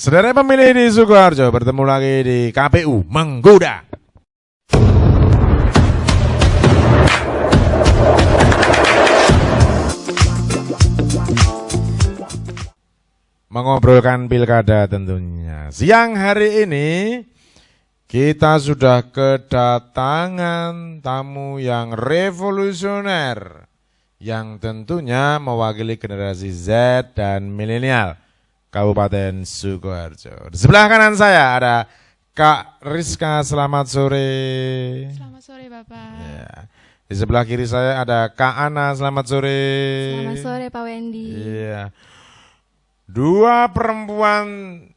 Saudara pemilih di Sukoharjo bertemu lagi di KPU Menggoda. Mengobrolkan pilkada tentunya. Siang hari ini kita sudah kedatangan tamu yang revolusioner yang tentunya mewakili generasi Z dan milenial Kabupaten Sukoharjo. Di sebelah kanan saya ada Kak Rizka, selamat sore. Selamat sore Bapak. Ya. Di sebelah kiri saya ada Kak Ana, selamat sore. Selamat sore Pak Wendy. Iya. Dua perempuan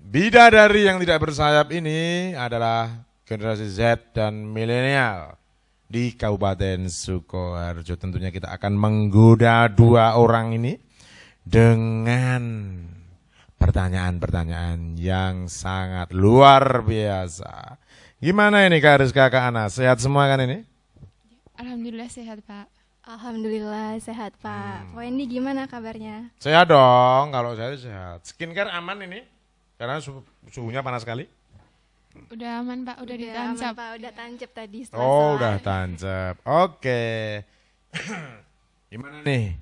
bidadari yang tidak bersayap ini adalah generasi Z dan milenial di Kabupaten Sukoharjo. Tentunya kita akan menggoda dua orang ini dengan pertanyaan-pertanyaan yang sangat luar biasa. Gimana ini Kak Rizka, Kak Ana? Sehat semua kan ini? Alhamdulillah sehat Pak. Alhamdulillah sehat Pak. Pak Wendy gimana kabarnya? Sehat dong, kalau saya sehat. Skincare aman ini? Karena suhunya panas sekali. Udah aman Pak, udah ditancap. Aman, Pak, udah tancap tadi. Oh, udah tancap. Oke. Gimana nih?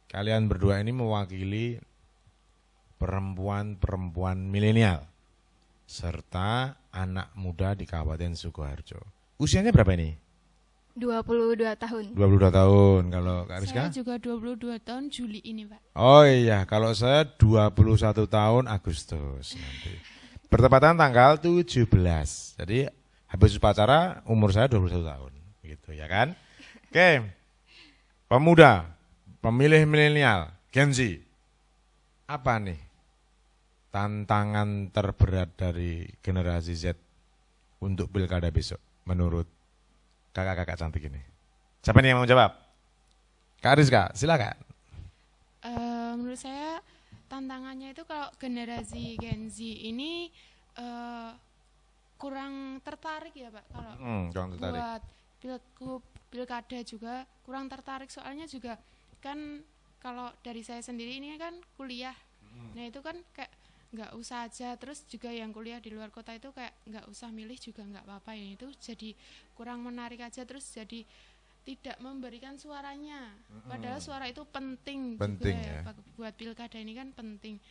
Kalian berdua ini mewakili perempuan-perempuan milenial serta anak muda di Kabupaten Sukoharjo. Usianya berapa ini? 22 tahun. 22 tahun. Kalau Kak Rizka? Saya juga 22 tahun Juli ini Pak. Oh iya, kalau saya 21 tahun Agustus nanti. Bertepatan tanggal 17. Jadi habis upacara umur saya 21 tahun. Gitu ya kan? Oke. Pemuda, pemilih milenial, Gen Z. Apa nih tantangan terberat dari generasi Z untuk pilkada besok menurut kakak-kakak cantik ini? Siapa nih yang mau jawab? Kak Rizka, silakan. Menurut saya tantangannya itu kalau generasi Gen Z ini kurang tertarik ya Pak. Kalau Kurang tertarik. buat pilkada juga kurang tertarik, soalnya juga kan kalau dari saya sendiri ini kan kuliah. Nah itu kan kayak nggak usah aja, terus juga yang kuliah di luar kota itu kayak nggak usah milih juga nggak apa-apa ya, itu jadi kurang menarik aja, terus jadi tidak memberikan suaranya, padahal suara itu penting juga ya. Buat pilkada ini kan penting.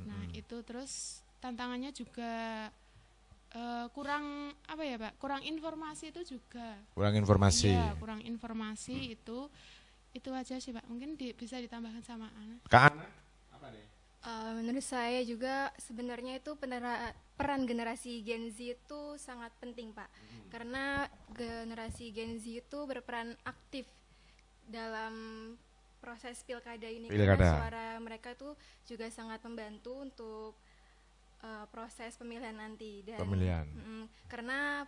Nah itu terus tantangannya juga kurang apa ya Pak, kurang informasi itu juga. Kurang informasi. Iya, kurang informasi itu aja sih Pak, mungkin bisa ditambahkan sama Ana. Kak Ana? Apa nih? Menurut saya juga sebenarnya itu peran generasi Gen Z itu sangat penting Pak. Karena generasi Gen Z itu berperan aktif dalam proses pilkada ini. Karena suara mereka itu juga sangat membantu untuk proses pemilihan nanti. Dan karena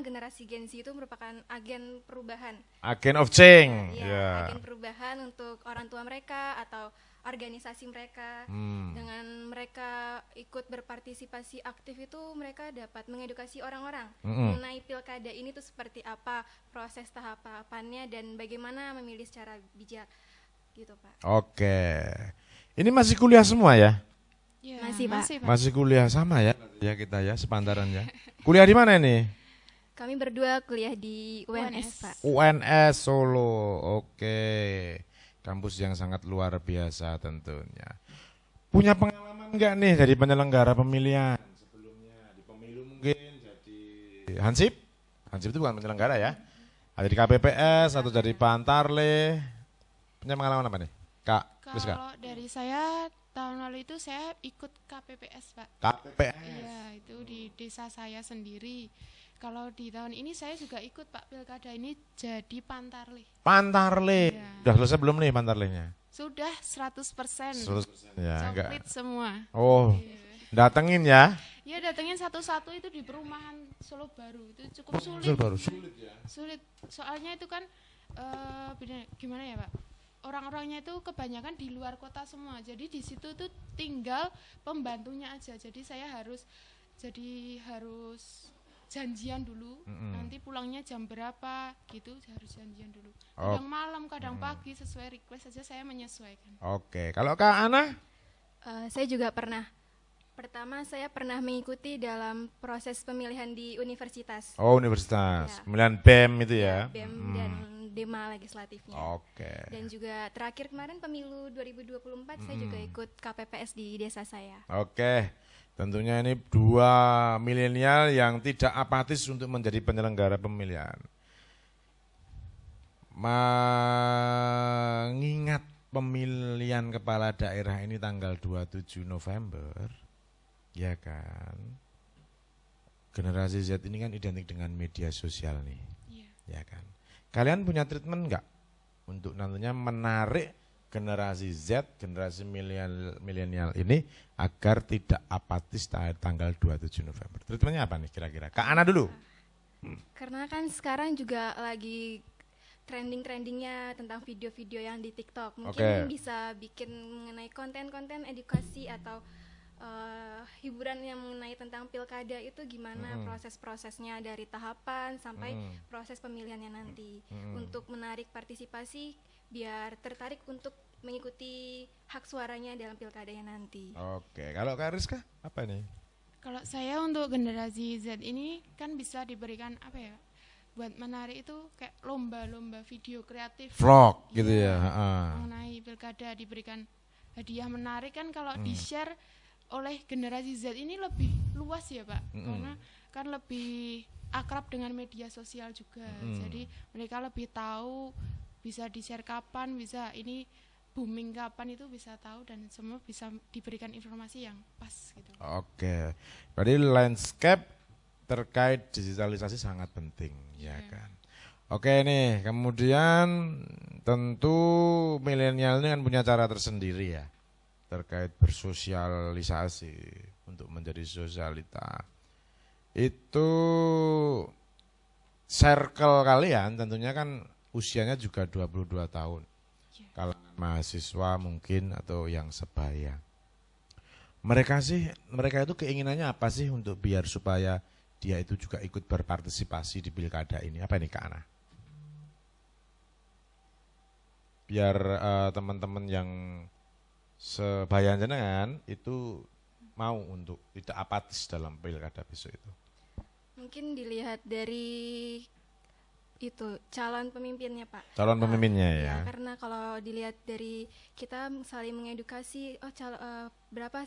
generasi Gen Z itu merupakan agen perubahan. Agen of change. Agen perubahan untuk orang tua mereka atau organisasi mereka. Dengan mereka ikut berpartisipasi aktif itu mereka dapat mengedukasi orang-orang mengenai pilkada ini tuh seperti apa proses tahapannya dan bagaimana memilih secara bijak gitu Pak. Oke. Ini masih kuliah semua ya? Ya, masih Pak. Masih kuliah sama ya? Ya kita ya sepantaran ya. Kuliah di mana ini? Kami berdua kuliah di UNS Pak. UNS Solo. Oke. Kampus yang sangat luar biasa tentunya. Punya pengalaman enggak nih dari penyelenggara pemilihan sebelumnya di pemilu, mungkin jadi Hansip? Hansip itu bukan penyelenggara ya? Ada di KPPS atau jadi Pantarle? Punya pengalaman apa nih? Kak Rizka? Kalau dari saya tahun lalu itu saya ikut KPPS Pak. KPPS? Iya, itu di desa saya sendiri. Kalau di tahun ini saya juga ikut Pak, pilkada ini jadi Pantarle. Pantarle, ya. Udah selesai belum nih Pantarlenya? Sudah 100%. 100% ya, komplit semua. Oh, iya. Datengin ya? Ya datengin satu-satu itu di perumahan Solo Baru, itu cukup sulit. Solo Baru, sulit ya? Sulit, soalnya itu kan gimana ya Pak? Orang-orangnya itu kebanyakan di luar kota semua, jadi di situ tuh tinggal pembantunya aja. Jadi saya harus janjian dulu, nanti pulangnya jam berapa gitu, harus janjian dulu. Kadang malam, kadang pagi, sesuai request saja saya menyesuaikan. Oke, kalau Kak Ana? Saya juga pernah Pertama, saya pernah mengikuti dalam proses pemilihan di universitas. Oh, universitas. Ya. Pemilihan BEM itu ya. BEM dan DEMA legislatifnya. Oke. Dan juga terakhir kemarin pemilu 2024 saya juga ikut KPPS di desa saya. Oke. Tentunya ini dua milenial yang tidak apatis untuk menjadi penyelenggara pemilihan. Mengingat pemilihan kepala daerah ini tanggal 27 November, ya kan? Generasi Z ini kan identik dengan media sosial nih, Iya. ya kan? Kalian punya treatment enggak untuk nantinya menarik generasi Z, generasi milenial ini agar tidak apatis tanggal 27 November? Treatmentnya apa nih kira-kira? Kak Ana dulu. Karena kan sekarang juga lagi trending-trendingnya tentang video-video yang di TikTok. Mungkin bisa bikin mengenai konten-konten edukasi atau hiburan yang mengenai tentang pilkada itu gimana proses-prosesnya dari tahapan sampai proses pemilihannya nanti. Untuk menarik partisipasi biar tertarik untuk mengikuti hak suaranya dalam pilkadanya nanti. Oke, kalau Kak Rizka apa nih? Kalau saya untuk generasi Z ini kan bisa diberikan apa ya? Buat menarik itu kayak lomba-lomba video kreatif. Vlog gitu ya. Mengenai pilkada diberikan hadiah menarik kan kalau di-share oleh generasi Z ini lebih luas ya Pak. Karena kan lebih akrab dengan media sosial juga. Jadi mereka lebih tahu bisa di-share kapan, bisa ini booming kapan itu bisa tahu dan semua bisa diberikan informasi yang pas gitu. Oke. Berarti landscape terkait digitalisasi sangat penting, ya kan. Oke nih, kemudian tentu milenial ini kan punya cara tersendiri ya terkait bersosialisasi untuk menjadi sosialita. Itu circle kalian tentunya kan usianya juga 22 tahun. Kalangan mahasiswa mungkin atau yang sebaya. Mereka itu keinginannya apa sih untuk biar supaya dia itu juga ikut berpartisipasi di pilkada ini? Apa ini Kak Ana? Biar teman-teman yang sebaya jenengan itu mau untuk tidak apatis dalam pilkada besok itu. Mungkin dilihat dari itu calon pemimpinnya Pak. Calon pemimpinnya ya. Karena kalau dilihat dari kita saling mengedukasi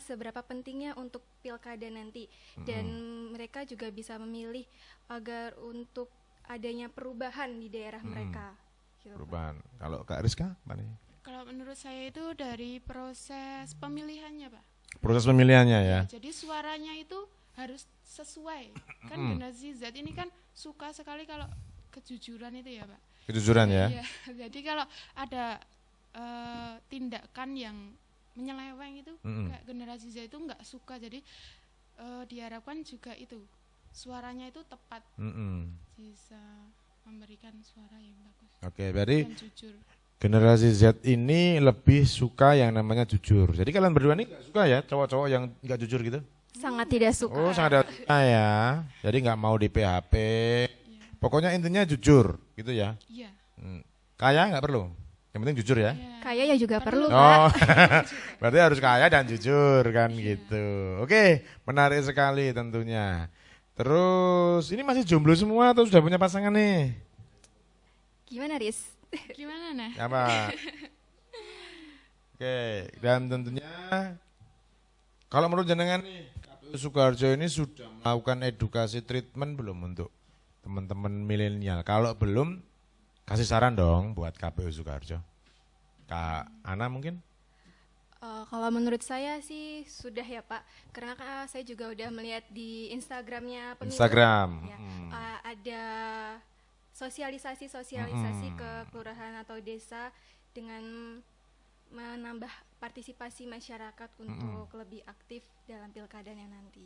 seberapa pentingnya untuk pilkada nanti dan mereka juga bisa memilih agar untuk adanya perubahan di daerah mereka. Gitu, perubahan. Pak. Kalau Kak Rizka apa nih? Kalau menurut saya itu dari proses pemilihannya Pak. Proses pemilihannya ya. Jadi suaranya itu harus sesuai. Kan generasi Z ini kan suka sekali kalau kejujuran itu ya Pak. Kejujuran ya. Iya. Jadi kalau ada tindakan yang menyeleweng itu kayak generasi Z itu nggak suka. Jadi diharapkan juga itu suaranya itu tepat. Bisa memberikan suara yang bagus. Oke, berarti dan jujur. Generasi Z ini lebih suka yang namanya jujur. Jadi kalian berdua ini nggak suka ya cowok-cowok yang nggak jujur gitu? Sangat tidak suka. Oh, sangat tidak suka ya. Jadi nggak mau di PHP. Pokoknya intinya jujur, gitu ya. Iya. Kaya nggak perlu, yang penting jujur ya. Kaya ya juga perlu. Oh, berarti harus kaya dan jujur kan gitu. Oke, menarik sekali tentunya. Terus ini masih jomblo semua atau sudah punya pasangan nih? Gimana Riz? Gimana nah? Apa? Oke, dan tentunya kalau menurut jenengan nih, KPU Sukoharjo ini sudah melakukan edukasi treatment belum untuk teman-teman milenial? Kalau belum, kasih saran dong buat KPU Sukoharjo. Kak Ana mungkin? Kalau menurut saya sih sudah ya Pak, karena saya juga udah melihat di Instagramnya pemilu. Instagram. Ya, ada sosialisasi ke kelurahan atau desa dengan menambah partisipasi masyarakat untuk lebih aktif dalam pilkadanya nanti.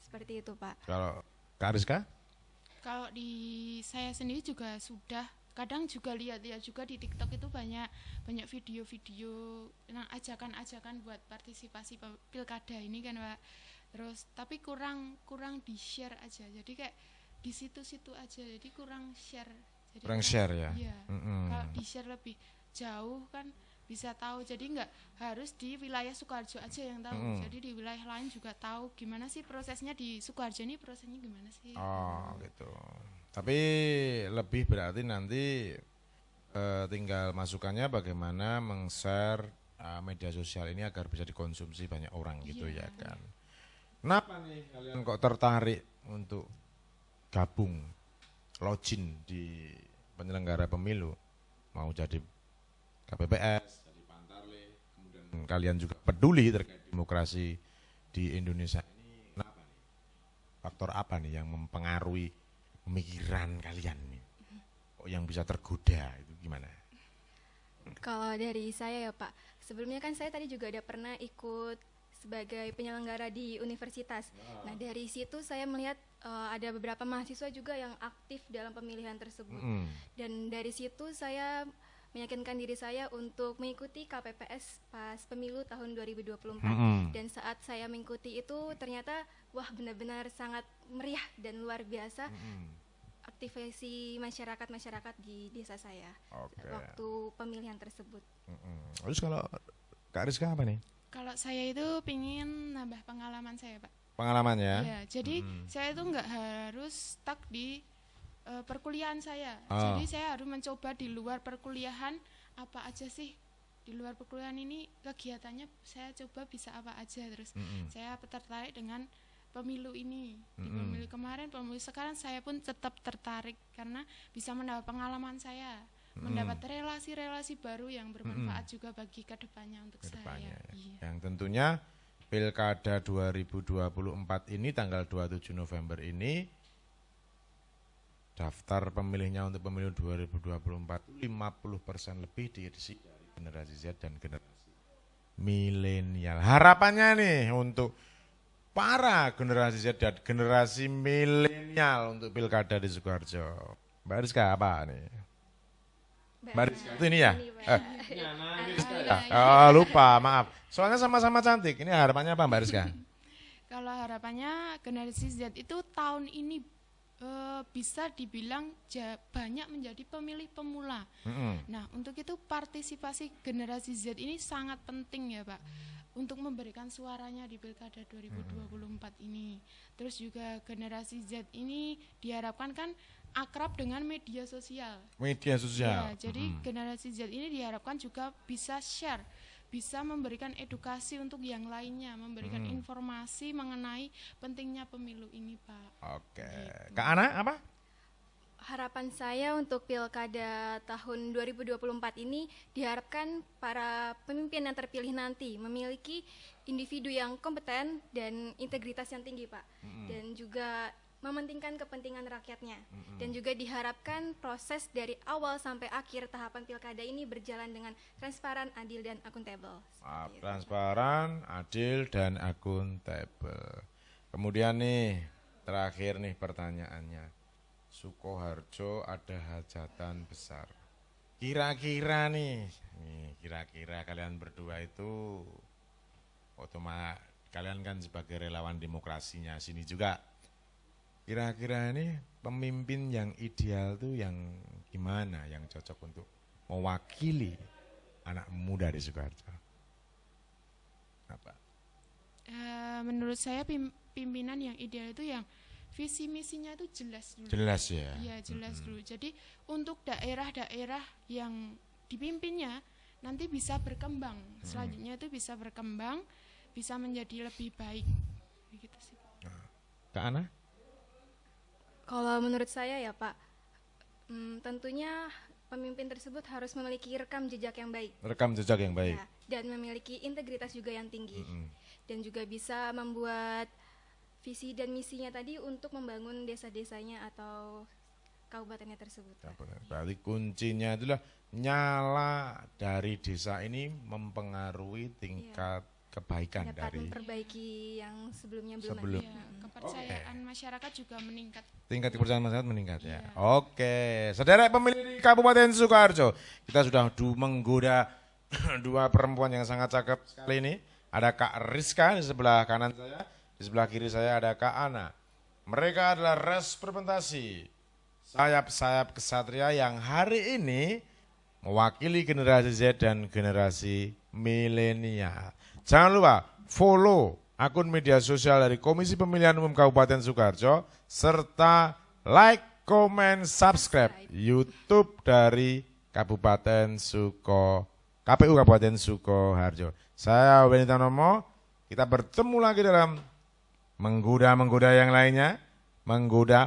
Seperti itu Pak. Kalau Kak Rizka? Kalau di saya sendiri juga sudah, kadang juga lihat juga di TikTok itu banyak video-video ajakan-ajakan buat partisipasi pilkada ini kan Pak. Terus tapi kurang di share aja. Jadi kayak di situ-situ aja. Jadi kurang share. Jadi Kurang share ya. Iya. Kalau di share lebih jauh kan bisa tahu. Jadi nggak harus di wilayah Sukoharjo aja yang tahu. Jadi di wilayah lain juga tahu gimana sih prosesnya di Sukoharjo ini, prosesnya gimana sih. Oh gitu. Tapi lebih berarti nanti tinggal masukannya bagaimana meng-share media sosial ini agar bisa dikonsumsi banyak orang gitu ya kan. Kenapa nih kalian kok tertarik untuk gabung login di penyelenggara pemilu, mau jadi KPPS, jadi Pantarle, kemudian kalian juga peduli terkait demokrasi di Indonesia ini, kenapa nih? Faktor apa nih yang mempengaruhi pemikiran kalian nih? Kok yang bisa tergoda itu gimana? Kalau dari saya ya Pak, sebelumnya kan saya tadi juga ada pernah ikut sebagai penyelenggara di universitas. Nah dari situ saya melihat ada beberapa mahasiswa juga yang aktif dalam pemilihan tersebut. Dan dari situ saya meyakinkan diri saya untuk mengikuti KPPS pas pemilu tahun 2024. Dan saat saya mengikuti itu ternyata wah benar-benar sangat meriah dan luar biasa aktivasi masyarakat di desa saya waktu pemilihan tersebut. Terus kalau Kak Rizka apa nih? Kalau saya itu pingin nambah pengalaman saya, Pak. Pengalaman ya? Ya, jadi saya itu nggak harus stuck di perkuliahan saya. Jadi saya harus mencoba di luar perkuliahan apa aja sih. Di luar perkuliahan ini kegiatannya saya coba bisa apa aja. Terus saya tertarik dengan pemilu ini. Di pemilu kemarin, pemilu sekarang saya pun tetap tertarik karena bisa mendapat pengalaman saya. Mendapat relasi-relasi baru yang bermanfaat juga bagi kedepannya untuk saya. Iya. Yang tentunya Pilkada 2024 ini tanggal 27 November ini daftar pemilihnya untuk pemilu 2024 50% lebih diisi dari generasi Z dan generasi milenial. Harapannya nih untuk para generasi Z dan generasi milenial untuk Pilkada di Sukoharjo. Mbak Rizka apa nih? Mbak Rizka itu ini ya? Lupa, maaf. Soalnya sama-sama cantik. Ini harapannya apa Mbak Rizka? Kalau harapannya generasi Z itu tahun ini bisa dibilang banyak menjadi pemilih pemula. Nah, untuk itu partisipasi generasi Z ini sangat penting ya Pak, untuk memberikan suaranya di Pilkada 2024 ini. Terus juga generasi Z ini diharapkan kan akrab dengan media sosial. Media sosial. Ya, jadi generasi Z ini diharapkan juga bisa share, bisa memberikan edukasi untuk yang lainnya, memberikan informasi mengenai pentingnya pemilu ini, Pak. Oke. Gitu. Kak Ana apa? Harapan saya untuk Pilkada tahun 2024 ini diharapkan para pemimpin yang terpilih nanti memiliki individu yang kompeten dan integritas yang tinggi, Pak. Dan juga mementingkan kepentingan rakyatnya. Dan juga diharapkan proses dari awal sampai akhir tahapan pilkada ini berjalan dengan transparan, adil, dan akuntabel. Transparan, adil, dan akuntabel. Kemudian nih, terakhir nih pertanyaannya. Sukoharjo ada hajatan besar. Kira-kira nih, kira-kira kalian berdua itu otomatis kalian kan sebagai relawan demokrasinya sini juga. Kira-kira ini pemimpin yang ideal tuh yang gimana, yang cocok untuk mewakili anak muda di Sukoharjo? Apa? Menurut saya pimpinan yang ideal itu yang visi misinya itu jelas dulu. Jelas ya? Iya, jelas dulu. Jadi untuk daerah-daerah yang dipimpinnya nanti bisa berkembang. Selanjutnya itu bisa berkembang, bisa menjadi lebih baik. Begitu sih. Kak Ana? Kalau menurut saya ya Pak, tentunya pemimpin tersebut harus memiliki rekam jejak yang baik. Rekam jejak yang baik. Ya, dan memiliki integritas juga yang tinggi. Dan juga bisa membuat visi dan misinya tadi untuk membangun desa-desanya atau kabupatennya tersebut. Berarti kuncinya adalah nyala dari desa ini mempengaruhi tingkat kebaikan dapat dari memperbaiki yang sebelumnya belum sebelum. ada. Ya, kepercayaan masyarakat juga meningkat. Tingkat kepercayaan masyarakat meningkat ya. Oke, saudara pemilih di Kabupaten Sukoharjo, kita sudah menggoda dua perempuan yang sangat cakep sekali ini. Ada Kak Rizka di sebelah kanan saya, di sebelah kiri saya ada Kak Ana. Mereka adalah representasi sayap-sayap kesatria yang hari ini mewakili generasi Z dan generasi milenial. Jangan lupa follow akun media sosial dari Komisi Pemilihan Umum Kabupaten Sukoharjo serta like, comment, subscribe YouTube dari KPU Kabupaten Sukoharjo. Saya Benny Tanomo, kita bertemu lagi dalam menggoda yang lainnya,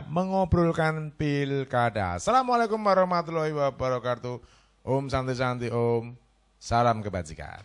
mengobrolkan pilkada. Assalamualaikum warahmatullahi wabarakatuh. Om santi-santi om, salam kebajikan.